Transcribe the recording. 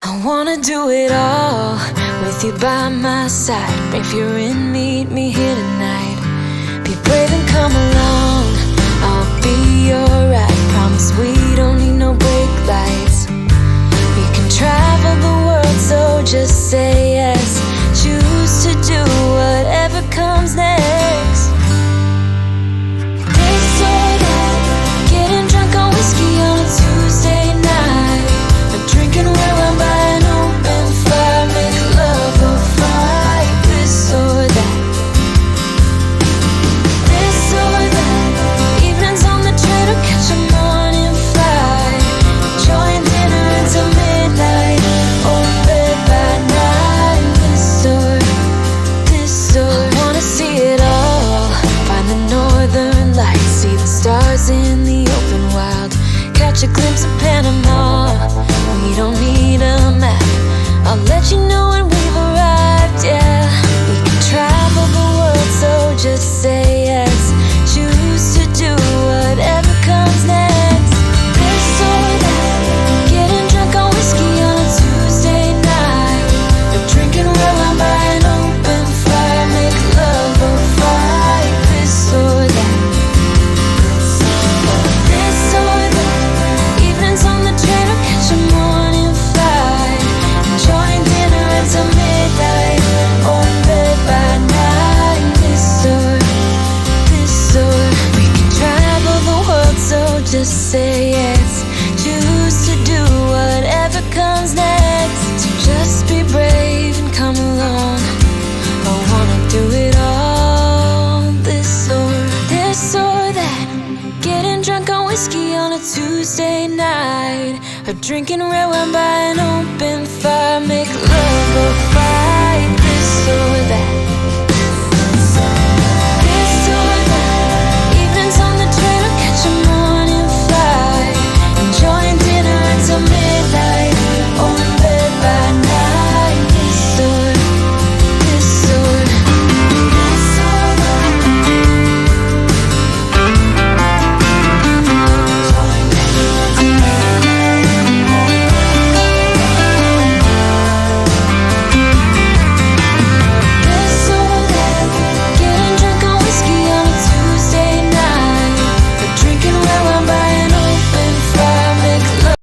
I wanna do it all with you by my side. If you're in, meet me here tonight. Be brave and come along, I'll be your ride. Promise we don't need no brake lights. We can travel the world, so just say yes. Choose to do whatever comes next. This or that, getting drunk on whiskey on a Tuesday night, or drinking red wine by an open fire, make love or fight. This or that, this or that, evenings on the train or catch a morning flight, enjoying dinner until midnight, or in bed by nine. This or I wanna see it all, find the northern lights, see the stars in the open wild, catch a glimpse of Panama. We don't need a map, I'll let you know when we've arrived, yeah. We can travel the world, so just say yes. Choose to do whatever comes next. This or that, getting drunk on whiskey on a Tuesday night, or drinking red wine by an open fire, make love or fight. This or that, this or that, evenings on the train or catch a morning flight, enjoying dinner until midnight, or in bed by nine. This or we can travel the world, so just say yes. Choose to do whatever comes next. So just be brave and come along, I wanna do it all. This or that, getting drunk on whiskey on a Tuesday night, or drinking red wine by an open